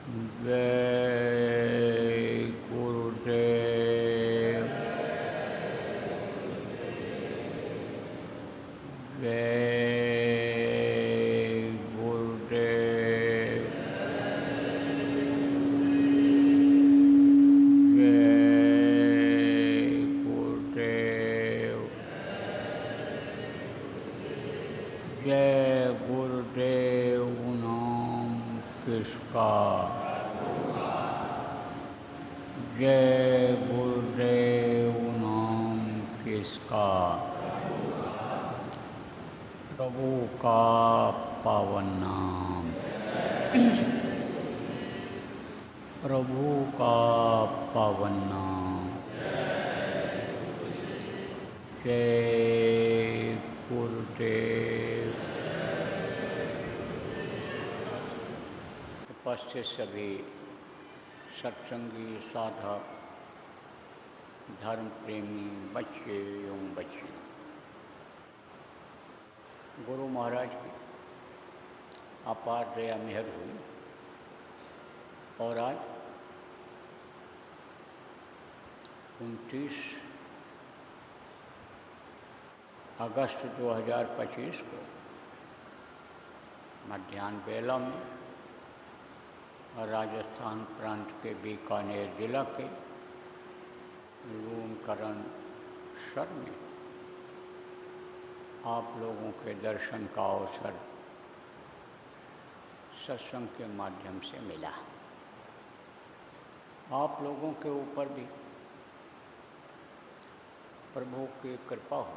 जय गुरुदेव। जय गुरुदेव। जय गुरुदेव। जय गुरुदेव नाम किसका। जय गुरुदेव नाम किसका। प्रभु का पावन नाम। प्रभु का पावन नाम। जय गुरुदेव। उपस्थित सभी सत्संगी साधक धर्म प्रेमी बच्चे एवं बच्चियों, गुरु महाराज की अपार दया मेहर हुई और आज 29 अगस्त 2025 को मध्याह्न बेला में राजस्थान प्रांत के बीकानेर जिला के लूणकरणसर में आप लोगों के दर्शन का अवसर सत्संग के माध्यम से मिला। आप लोगों के ऊपर भी प्रभु की कृपा हो,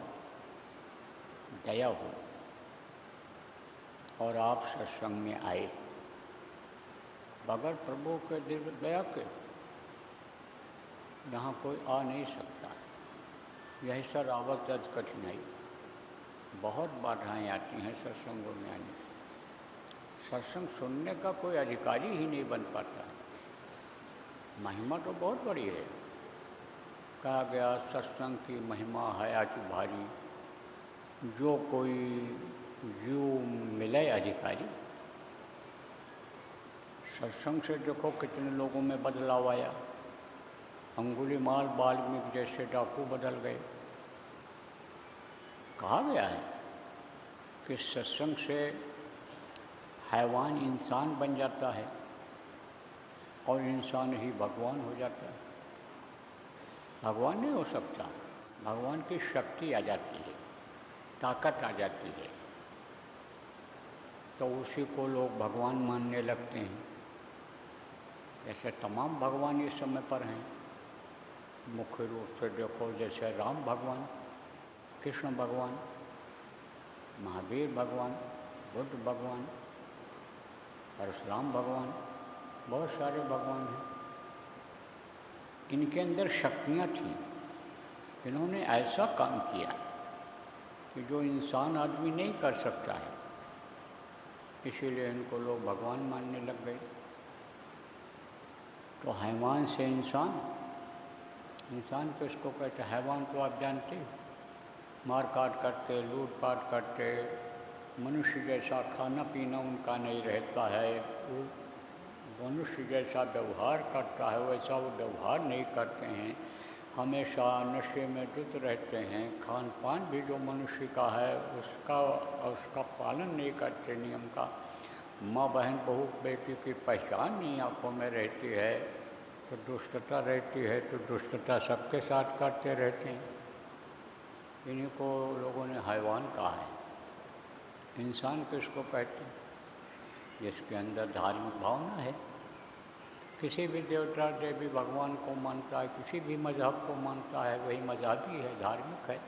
दया हो और आप सत्संग में आए। बगैर प्रभु के दिव्य दया के यहाँ कोई आ नहीं सकता। यही सर आवत कठिनाई, बहुत बाधाएं आती हैं सत्संगों में आने। सत्संग सुनने का कोई अधिकारी ही नहीं बन पाता। महिमा तो बहुत बड़ी है। कहा गया सत्संग की महिमा है अति भारी, जो कोई जीव मिले अधिकारी। सत्संग से देखो कितने लोगों में बदलाव आया। अंगुलीमाल वाल्मीकि जैसे डाकू बदल गए। कहा गया है कि सत्संग से हैवान इंसान बन जाता है और इंसान ही भगवान हो जाता है। भगवान नहीं हो सकता। भगवान की शक्ति आ जाती है, ताकत आ जाती है, तो उसी को लोग भगवान मानने लगते हैं। जैसे तमाम भगवान इस समय पर हैं। मुख्य रूप से देखो, जैसे राम भगवान, कृष्ण भगवान, महावीर भगवान, बुद्ध भगवान, परशुराम भगवान, बहुत सारे भगवान हैं। इनके अंदर शक्तियाँ थीं। इन्होंने ऐसा काम किया कि जो इंसान आदमी नहीं कर सकता है, इसीलिए इनको लोग भगवान मानने लग गए। तो हैवान से इंसान, इंसान किसको कहते हैं? हैवान तो आप जानते हो, मार काट करते, लूट पाट करते, मनुष्य जैसा खाना पीना उनका नहीं रहता है। वो मनुष्य जैसा व्यवहार करता है वैसा वो व्यवहार नहीं करते हैं। हमेशा नशे में धुत रहते हैं। खान पान भी जो मनुष्य का है उसका पालन नहीं करते नियम का। माँ बहन बहू बेटी की पहचान नहीं आँखों में रहती है, तो दुष्टता रहती है, तो दुष्टता सबके साथ करते रहते हैं। इन्हीं को लोगों ने हैवान कहा है। इंसान किसको कहते हैं? जिसके अंदर धार्मिक भावना है, किसी भी देवता देवी भगवान को मानता है, किसी भी मजहब को मानता है, वही मजहबी है, धार्मिक है,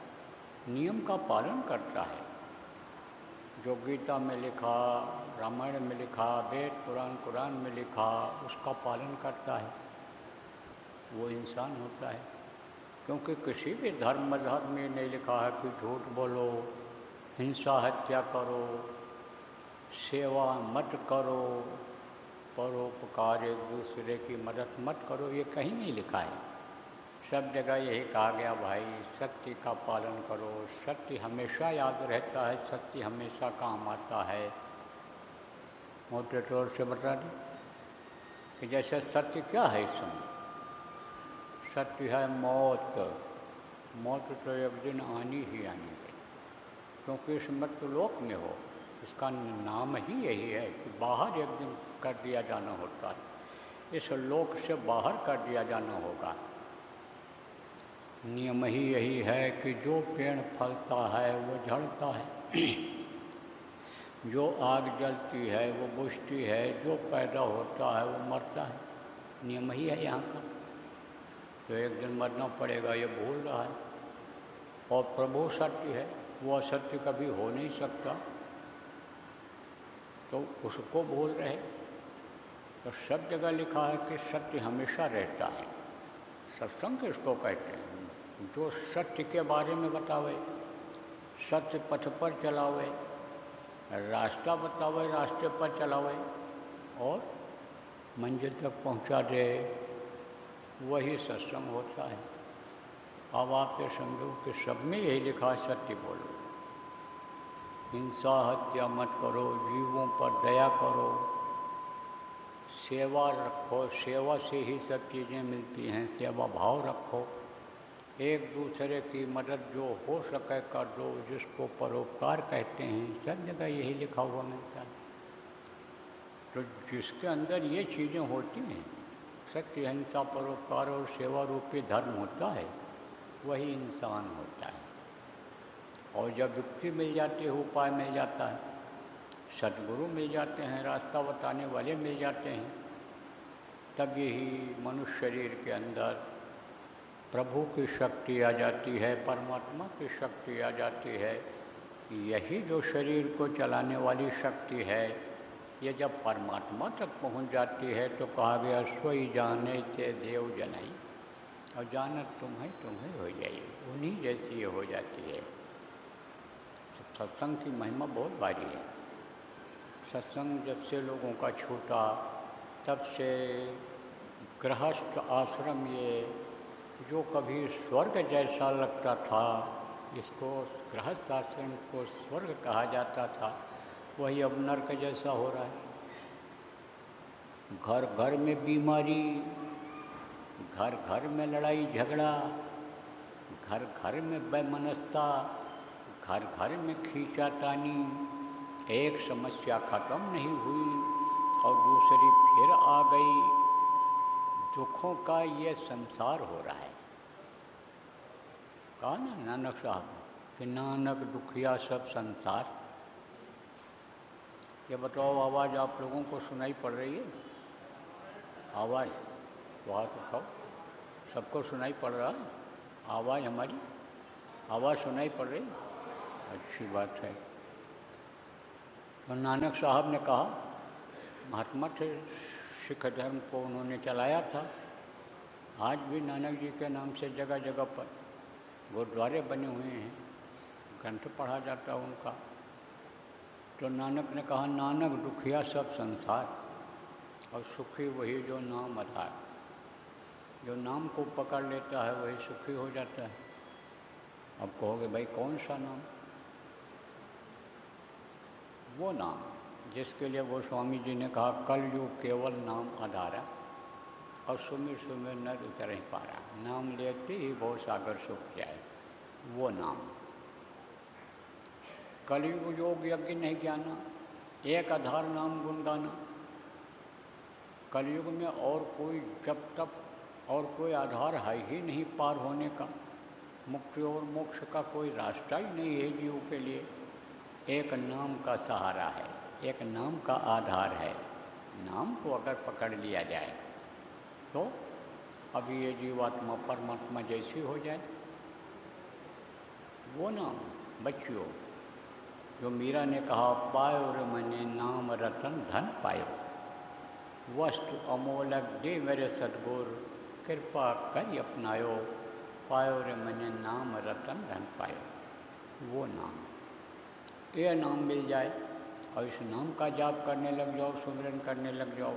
नियम का पालन करता है। जो गीता में लिखा, रामायण में लिखा, वेद पुराण कुरान में लिखा, उसका पालन करता है, वो इंसान होता है। क्योंकि किसी भी धर्म मजहब में नहीं लिखा है कि झूठ बोलो, हिंसा हत्या करो, सेवा मत करो, परोपकार एक दूसरे की मदद मत करो, ये कहीं नहीं लिखा है। सब जगह यही कहा गया, भाई सत्य का पालन करो। सत्य हमेशा याद रहता है, सत्य हमेशा काम आता है। मोटे तौर से बता दें, कि जैसे सत्य क्या है इस समय? सत्य है मौत। मौत तो एक दिन आनी ही आनी है, क्योंकि इस मृत्युलोक में हो, इसका नाम ही यही है कि बाहर एक दिन कर दिया जाना होता है, इस लोक से बाहर कर दिया जाना होगा। नियम ही यही है कि जो पेड़ फलता है वो झड़ता है, जो आग जलती है वो बुझती है, जो पैदा होता है वो मरता है। नियम ही है यहाँ का। तो एक दिन मरना पड़ेगा, ये भूल रहा है। और प्रभु सत्य है, वो असत्य कभी हो नहीं सकता, तो उसको भूल रहे। तो सब जगह लिखा है कि सत्य हमेशा रहता है। सत्संग किसको कहते हैं? जो सत्य के बारे में बतावे, सत्य पथ पर चलावे, रास्ता बतावे, रास्ते पर चलावे और मंजिल तक पहुंचा दे, वही सत्संग होता है। अब आप ये समझो कि सब में यही लिखा है, सत्य बोलो, हिंसा हत्या मत करो, जीवों पर दया करो, सेवा रखो, सेवा से ही सब चीज़ें मिलती हैं, सेवा भाव रखो, एक दूसरे की मदद जो हो सके कर दो, जिसको परोपकार कहते हैं, सब जगह यही लिखा हुआ मिलता है। तो जिसके अंदर ये चीज़ें होती हैं, सत्य अहिंसा परोपकार और सेवा रूपी धर्म होता है, वही इंसान होता है। और जब युक्ति मिल जाती है, उपाय मिल जाता है, सद्गुरु मिल जाते हैं, रास्ता बताने वाले मिल जाते हैं, तब यही मनुष्य शरीर के अंदर प्रभु की शक्ति आ जाती है, परमात्मा की शक्ति आ जाती है। यही जो शरीर को चलाने वाली शक्ति है, ये जब परमात्मा तक पहुंच जाती है तो कहा गया सोई जाने ते देव जनाई, और जानत तुम्हें हो जाइए, उन्हीं जैसी ये हो जाती है। सत्संग की महिमा बहुत भारी है। सत्संग जब से लोगों का छूटा, तब से गृहस्थ आश्रम, ये जो कभी स्वर्ग जैसा लगता था, इसको गृहस्थ आश्रम को स्वर्ग कहा जाता था, वही अब नरक जैसा हो रहा है। घर घर में बीमारी, घर घर में लड़ाई झगड़ा, घर घर में बेमनस्ता, घर घर में खींचातानी, एक समस्या ख़त्म नहीं हुई और दूसरी फिर आ गई। दुखों का ये संसार हो रहा है। कहा ना नानक साहब कि नानक दुखिया सब संसार। ये बताओ, आवाज़ आप लोगों को सुनाई पड़ रही है? आवाज़ तो हाथ उठाओ, सबको सुनाई पड़ रहा है? आवाज़ हमारी आवाज़ सुनाई पड़ रही? अच्छी बात है। तो नानक साहब ने कहा, महात्मा थे, सिख धर्म को उन्होंने चलाया था। आज भी नानक जी के नाम से जगह जगह पर गुरुद्वारे बने हुए हैं, ग्रंथ पढ़ा जाता है उनका। तो नानक ने कहा, नानक दुखिया सब संसार, और सुखी वही जो नाम आधार। जो नाम को पकड़ लेता है वही सुखी हो जाता है। अब कहोगे भाई कौन सा नाम? वो नाम जिसके लिए गोस्वामी जी ने कहा, कलयुग केवल नाम आधारा, और सुमिर सुमिर नर उतर ही पारा, नाम लेते ही बहुत सागर सूख जाए। वो नाम कलयुग योग यज्ञ नहीं ज्ञाना, एक आधार नाम गुण गाना। कलयुग में और कोई जब तक और कोई आधार है ही नहीं पार होने का, मुक्ति और मोक्ष का कोई रास्ता ही नहीं है जीव के लिए। एक नाम का सहारा है, एक नाम का आधार है। नाम को अगर पकड़ लिया जाए तो अभी ये जीवात्मा परमात्मा जैसी हो जाए। वो नाम बच्चियों, जो मीरा ने कहा, पायो रे मने नाम रतन धन पायो, वस्तु अमोलक दे मेरे सतगुर, कृपा कर अपनायो, पायो रे मने नाम रतन धन पायो। वो नाम, ये नाम मिल जाए और इस नाम का जाप करने लग जाओ, सुमिरन करने लग जाओ।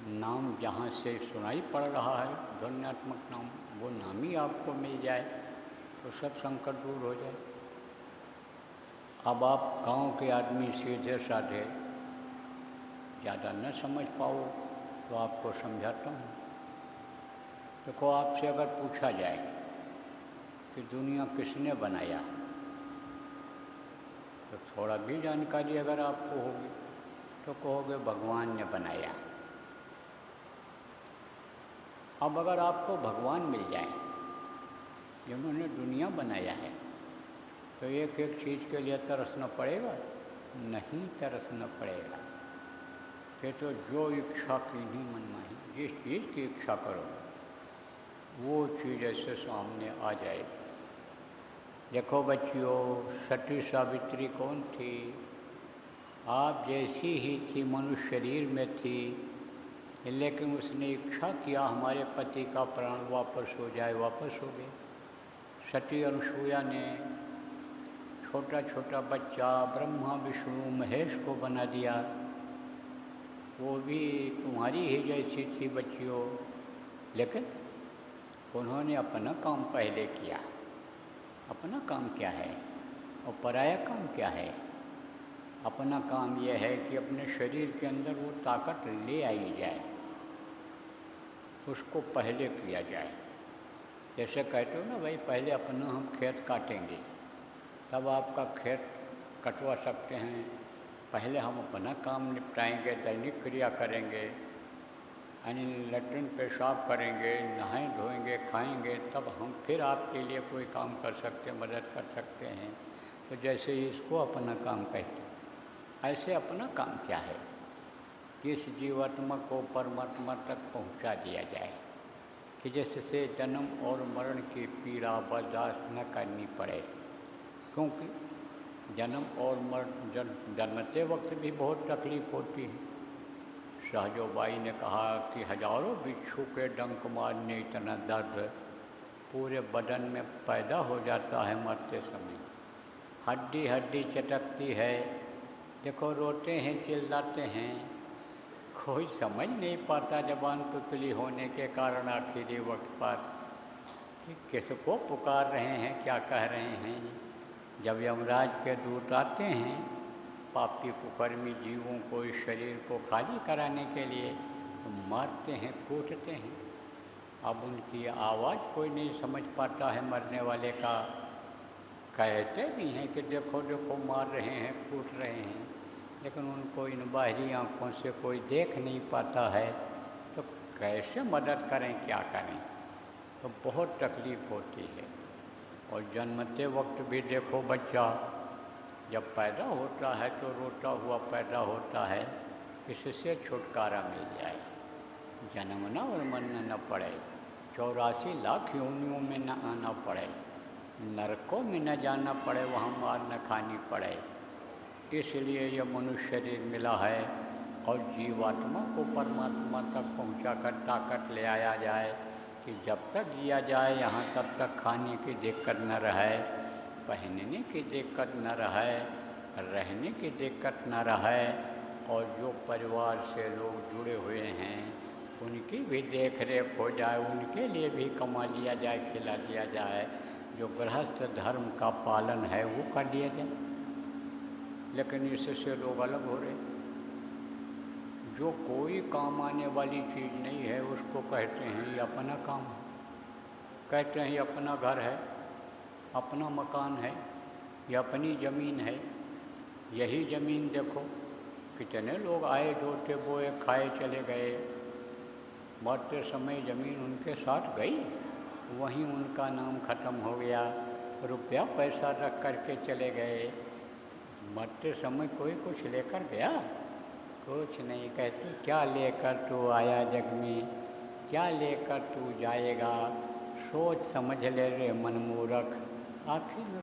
नाम जहाँ से सुनाई पड़ रहा है, ध्वन्यात्मक नाम, वो नाम ही आपको मिल जाए तो सब संकट दूर हो जाए। अब आप गांव के आदमी सीधे साधे ज़्यादा न समझ पाओ तो आपको समझाता हूँ। देखो, आपसे अगर पूछा जाए कि दुनिया किसने बनाया, तो थोड़ा भी जानकारी अगर आपको होगी तो कहोगे भगवान ने बनाया। अब अगर आपको भगवान मिल जाए जिन्होंने दुनिया बनाया है, तो एक एक चीज़ के लिए तरसना पड़ेगा? नहीं तरसना पड़ेगा। फिर तो जो इच्छा कीन्ही मन माही, जिस चीज़ की इच्छा करो वो चीज़ ऐसे सामने आ जाएगी। देखो बच्चियों, सती सावित्री कौन थी? आप जैसी ही थी, मनुष्य शरीर में थी, लेकिन उसने इच्छा किया हमारे पति का प्राण वापस हो जाए, वापस हो गए। सती अनुसुईया ने छोटा छोटा बच्चा ब्रह्मा विष्णु महेश को बना दिया। वो भी तुम्हारी ही जैसी थी बच्चियों, लेकिन उन्होंने अपना काम पहले किया। अपना काम क्या है और पराया काम क्या है? अपना काम यह है कि अपने शरीर के अंदर वो ताकत ले आई जाए, उसको पहले किया जाए। जैसे कहते हो ना भाई, पहले अपना हम खेत काटेंगे तब आपका खेत कटवा सकते हैं। पहले हम अपना काम निपटाएंगे, दैनिक क्रिया करेंगे, यानी लैट्रिन पेशाब करेंगे, नहाएं धोएंगे, खाएंगे, तब हम फिर आपके लिए कोई काम कर सकते हैं, मदद कर सकते हैं। तो जैसे इसको अपना काम कहते हैं, ऐसे अपना काम क्या है कि इस जीवात्मा को परमात्मा तक पहुंचा दिया जाए, कि जैसे जन्म और मरण की पीड़ा बर्दाश्त न करनी पड़े। क्योंकि जन्म और मरण जन्मते वक्त भी बहुत तकलीफ होती है। सहजोबाई ने कहा कि हजारों बिच्छू के डंक मारने इतना दर्द पूरे बदन में पैदा हो जाता है मरते समय। हड्डी हड्डी चटकती है। देखो, रोते हैं, चिल्लाते हैं, कोई समझ नहीं पाता जबान तुतली होने के कारण आखिरी वक्त पर कि किसको पुकार रहे हैं, क्या कह रहे हैं। जब यमराज के दूत आते हैं पापी कुकर्मी जीवों को इस शरीर को खाली कराने के लिए, तो मारते हैं, कूटते हैं। अब उनकी आवाज़ कोई नहीं समझ पाता है मरने वाले का। कहते भी हैं कि देखो देखो मार रहे हैं, कूट रहे हैं, लेकिन उनको इन बाहरी आँखों से कोई देख नहीं पाता है, तो कैसे मदद करें, क्या करें। तो बहुत तकलीफ़ होती है। और जन्मते वक्त भी देखो, बच्चा जब पैदा होता है तो रोता हुआ पैदा होता है, इससे छुटकारा मिल जाए, जन्मना और मरना न पड़े, 84 लाख योनियों में न आना पड़े, नरकों में न जाना पड़े, वहाँ मार न खानी पड़े। इसलिए यह मनुष्य शरीर मिला है और जीवात्मा को परमात्मा तक पहुँचा कर ताकत ले आया जाए कि जब तक जिया जाए यहाँ तब तक खाने की दिक्कत न रहे, पहनने की दिक्कत न रहे, रहने की दिक्कत न रहे, और जो परिवार से लोग जुड़े हुए हैं उनकी भी देख रेख हो जाए, उनके लिए भी कमा लिया जाए, खिला दिया जाए, जो गृहस्थ धर्म का पालन है वो कर दिया जाए। लेकिन इससे लोग अलग हो रहे। जो कोई काम आने वाली चीज़ नहीं है उसको कहते हैं ये अपना काम है, कहते हैं ये अपना घर है, अपना मकान है, ये अपनी ज़मीन है। यही ज़मीन देखो, कितने लोग आए, जोते बोए, खाए, चले गए, मरते समय ज़मीन उनके साथ गई, वहीं उनका नाम ख़त्म हो गया। रुपया पैसा रख करके चले गए, मरते समय कोई कुछ लेकर गया? कुछ नहीं। कहते क्या लेकर तू आया जग में, क्या लेकर तू जाएगा, सोच समझ ले रे मनमूर्ख, आखिर